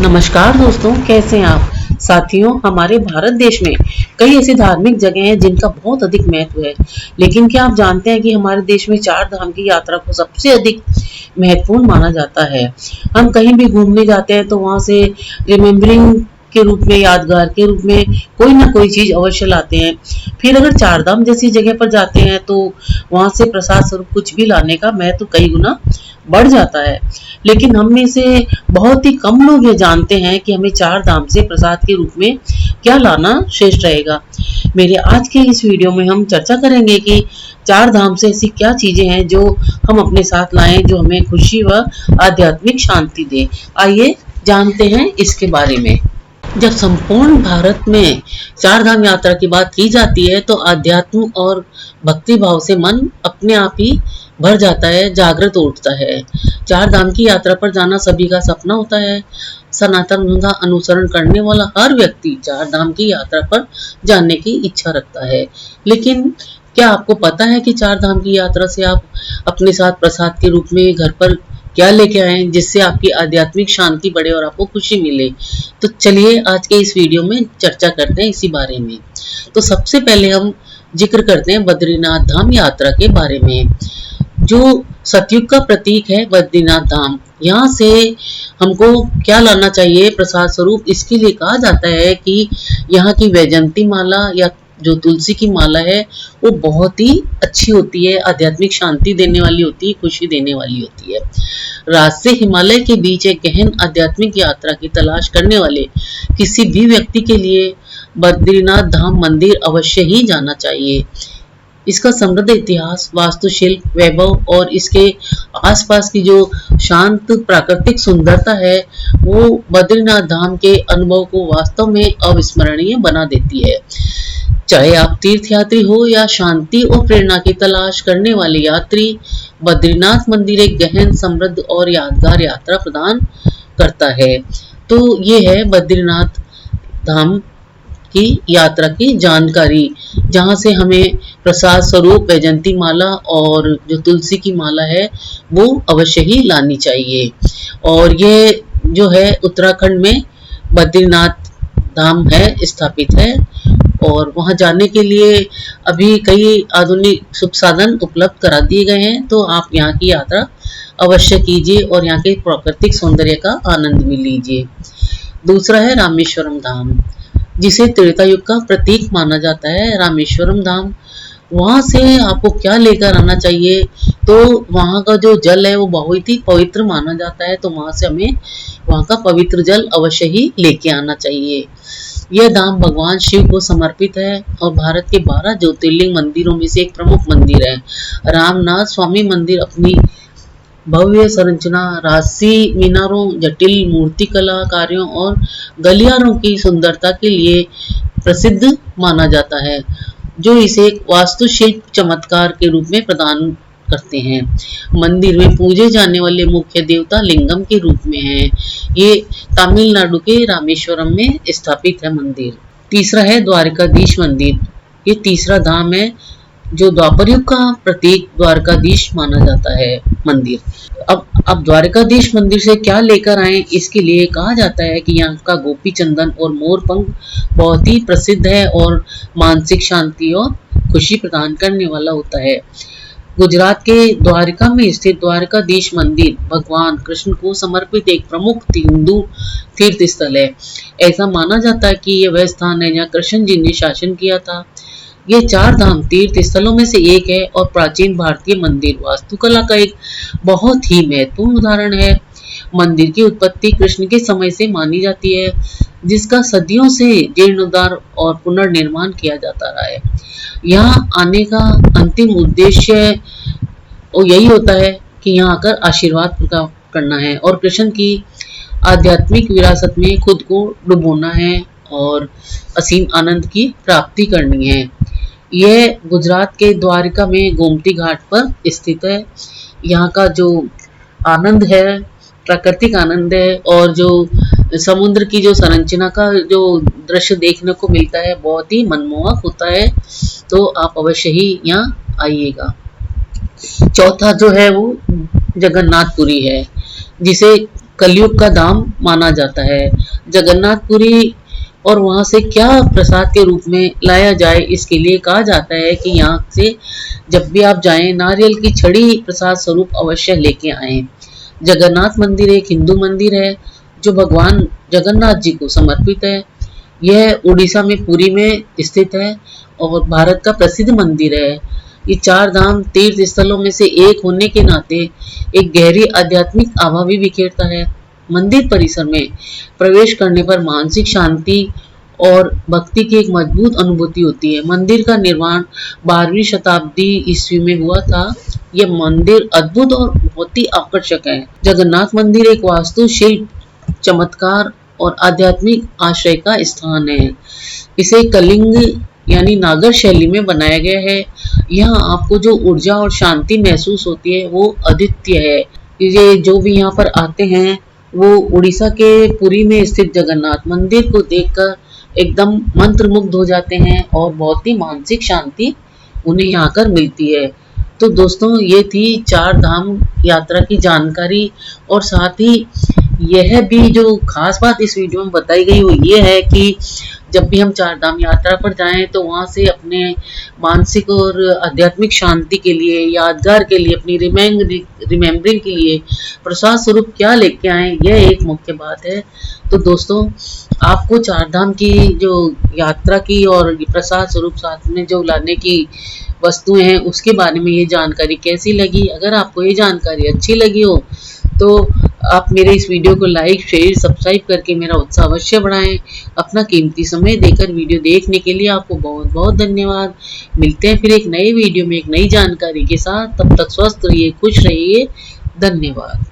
नमस्कार दोस्तों, कैसे हैं आप। साथियों, हमारे भारत देश में कई ऐसी धार्मिक जगह हैं जिनका बहुत अधिक महत्व है। लेकिन क्या आप जानते हैं कि हमारे देश में चार धाम की यात्रा को सबसे अधिक महत्वपूर्ण माना जाता है। हम कहीं भी घूमने जाते हैं तो वहां से रिमेम्बरिंग के रूप में, यादगार के रूप में कोई ना कोई चीज अवश्य लाते हैं। फिर अगर चार धाम जैसी जगह पर जाते हैं तो वहां से प्रसाद स्वरूप कुछ भी लाने का महत्व कई गुना बढ़ जाता है। लेकिन हम में से बहुत ही कम लोग ये जानते हैं कि हमें चार धाम से प्रसाद के रूप में क्या लाना श्रेष्ठ रहेगा। मेरे आज के इस वीडियो में हम चर्चा करेंगे कि चार धाम से ऐसी क्या चीजें हैं जो हम अपने साथ लाएं, जो हमें खुशी व आध्यात्मिक शांति दे। आइए जानते हैं इसके बारे में। जब संपूर्ण भारत में चार धाम यात्रा की बात की जाती है तो आध्यात्म और भक्ति भाव से मन अपने आप ही भर जाता है, जागृत उठता है। चार धाम की यात्रा पर जाना सभी का सपना होता है। सनातन धर्म का अनुसरण करने वाला हर व्यक्ति चार धाम की यात्रा पर जाने की इच्छा रखता है। लेकिन क्या आपको पता है कि चार धाम की यात्रा से आप अपने साथ प्रसाद के रूप में घर पर क्या लेके आए जिससे आपकी आध्यात्मिक शांति बढ़े और आपको खुशी मिले। तो चलिए आज के इस वीडियो में चर्चा करते हैं इसी बारे में। तो सबसे पहले हम जिक्र करते हैं बद्रीनाथ धाम यात्रा के बारे में। जो सतयुग का प्रतीक है बद्रीनाथ धाम, यहाँ से हमको क्या लाना चाहिए प्रसाद स्वरूप। इसके लिए कहा जाता है कि यहाँ की वैजयंती माला या जो तुलसी की माला है वो बहुत ही अच्छी होती है, आध्यात्मिक शांति देने वाली होती है, खुशी देने वाली होती है। रात से हिमालय के बीच एक गहन आध्यात्मिक यात्रा की तलाश करने वाले किसी भी व्यक्ति के लिए बद्रीनाथ धाम मंदिर अवश्य ही जाना चाहिए। इसका समृद्ध इतिहास, वास्तुशिल्प वैभव और इसके आसपास की जो शांत प्राकृतिक सुंदरता है वो बद्रीनाथ धाम के अनुभव को वास्तव में अविस्मरणीय बना देती है। चाहे आप तीर्थयात्री हो या शांति और प्रेरणा की तलाश करने वाले यात्री, बद्रीनाथ मंदिर एक गहन, समृद्ध और यादगार यात्रा प्रदान करता है। तो ये है बद्रीनाथ धाम की यात्रा की जानकारी, जहाँ से हमें प्रसाद स्वरूप वैजयंती माला और जो तुलसी की माला है वो अवश्य ही लानी चाहिए। और ये जो है उत्तराखंड में बद्रीनाथ धाम है, स्थापित है। और वहां जाने के लिए अभी कई आधुनिक शुभ साधन उपलब्ध करा दिए गए हैं। तो आप यहाँ की यात्रा अवश्य कीजिए और यहाँ के प्राकृतिक सौंदर्य का आनंद भी लीजिए। दूसरा है रामेश्वरम धाम, जिसे त्रेता युग का प्रतीक माना जाता है। रामेश्वरम धाम, वहां से आपको क्या लेकर आना चाहिए। तो वहां का जो जल है वो बहुत ही पवित्र माना जाता है, तो वहां से हमें वहां का पवित्र जल अवश्य ही लेके आना चाहिए। यह धाम भगवान शिव को समर्पित है और भारत के 12 ज्योतिर्लिंग मंदिरों में से एक प्रमुख मंदिर है। रामनाथ स्वामी मंदिर अपनी भव्य संरचना, राजसी मीनारों, जटिल मूर्तिकला कार्यों और गलियारों की सुंदरता के लिए प्रसिद्ध माना जाता है, जो इसे एक वास्तुशिल्प चमत्कार के रूप में प्रदान करते हैं। मंदिर में पूजे जाने वाले मुख्य देवता लिंगम के रूप में हैं। ये तमिलनाडु के रामेश्वरम में स्थापित है मंदिर। तीसरा है द्वारकाधीश मंदिर। ये तीसरा धाम है जो द्वापर युग का प्रतीक द्वारकाधीश माना जाता है मंदिर। अब द्वारकाधीश मंदिर से क्या लेकर आए, इसके लिए कहा जाता है कि यहाँ का गोपी चंदन और मोर पंख बहुत ही प्रसिद्ध है और मानसिक शांति और खुशी प्रदान करने वाला होता है। गुजरात के द्वारका में स्थित द्वारकाधीश मंदिर भगवान कृष्ण को समर्पित एक प्रमुख हिंदू तीर्थ स्थल है। ऐसा माना जाता है कि यह वह स्थान है जहाँ कृष्ण जी ने शासन किया था। ये चार धाम तीर्थ स्थलों में से एक है और प्राचीन भारतीय मंदिर वास्तुकला का एक बहुत ही महत्वपूर्ण उदाहरण है। मंदिर की उत्पत्ति कृष्ण के समय से मानी जाती है, जिसका सदियों से जीर्णोद्धार और पुनर्निर्माण किया जाता रहा है। यहाँ आने का अंतिम उद्देश्य यही होता है कि यहाँ आकर आशीर्वाद प्राप्त करना है और कृष्ण की आध्यात्मिक विरासत में खुद को डुबोना है और असीम आनंद की प्राप्ति करनी है। यह गुजरात के द्वारका में गोमती घाट पर स्थित है। यहाँ का जो आनंद है, प्राकृतिक आनंद है और जो समुद्र की जो संरचना का जो दृश्य देखने को मिलता है बहुत ही मनमोहक होता है। तो आप अवश्य ही यहाँ आइएगा। चौथा जो है वो जगन्नाथपुरी है, जिसे कलयुग का धाम माना जाता है। जगन्नाथपुरी और वहां से क्या प्रसाद के रूप में लाया जाए, इसके लिए कहा जाता है कि यहाँ से जब भी आप जाएं नारियल की छड़ी प्रसाद स्वरूप अवश्य लेके आएं। जगन्नाथ मंदिर एक हिंदू मंदिर है जो भगवान जगन्नाथ जी को समर्पित है। यह उड़ीसा में पुरी में स्थित है और भारत का प्रसिद्ध मंदिर है। ये चार धाम तीर्थ स्थलों में से एक होने के नाते एक गहरी आध्यात्मिक आभा भी बिखेरता है। मंदिर परिसर में प्रवेश करने पर मानसिक शांति और भक्ति की एक मजबूत अनुभूति होती है। मंदिर का निर्माण 12वीं शताब्दी ईस्वी में हुआ था। यह मंदिर अद्भुत और बहुत ही आकर्षक है। जगन्नाथ मंदिर एक वास्तुशिल्प चमत्कार और आध्यात्मिक आश्रय का स्थान है। इसे कलिंग यानी नागर शैली में बनाया गया है। यहाँ आपको जो ऊर्जा और शांति महसूस होती है वो अद्वितीय है। ये जो भी यहाँ पर आते हैं वो उड़ीसा के पुरी में स्थित जगन्नाथ मंदिर को देखकर एकदम मंत्रमुग्ध हो जाते हैं और बहुत ही मानसिक शांति उन्हें यहाँ कर मिलती है। तो दोस्तों ये थी चार धाम यात्रा की जानकारी और साथ ही यह भी जो खास बात इस वीडियो में बताई गई वो ये है कि जब भी हम चार धाम यात्रा पर जाएं तो वहां से अपने मानसिक और आध्यात्मिक शांति के लिए, यादगार के लिए, अपनी रिमेम्बरिंग के लिए प्रसाद स्वरूप क्या लेके आए, यह एक मुख्य बात है। तो दोस्तों आपको चार धाम की जो यात्रा की और प्रसाद स्वरूप साथ में जो लाने की वस्तुएं हैं उसके बारे में ये जानकारी कैसी लगी? अगर आपको ये जानकारी अच्छी लगी हो तो आप मेरे इस वीडियो को लाइक शेयर सब्सक्राइब करके मेरा उत्साह अवश्य बढ़ाएं। अपना कीमती समय देकर वीडियो देखने के लिए आपको बहुत बहुत धन्यवाद। मिलते हैं फिर एक नए वीडियो में एक नई जानकारी के साथ। तब तक स्वस्थ रहिए, खुश रहिए। धन्यवाद।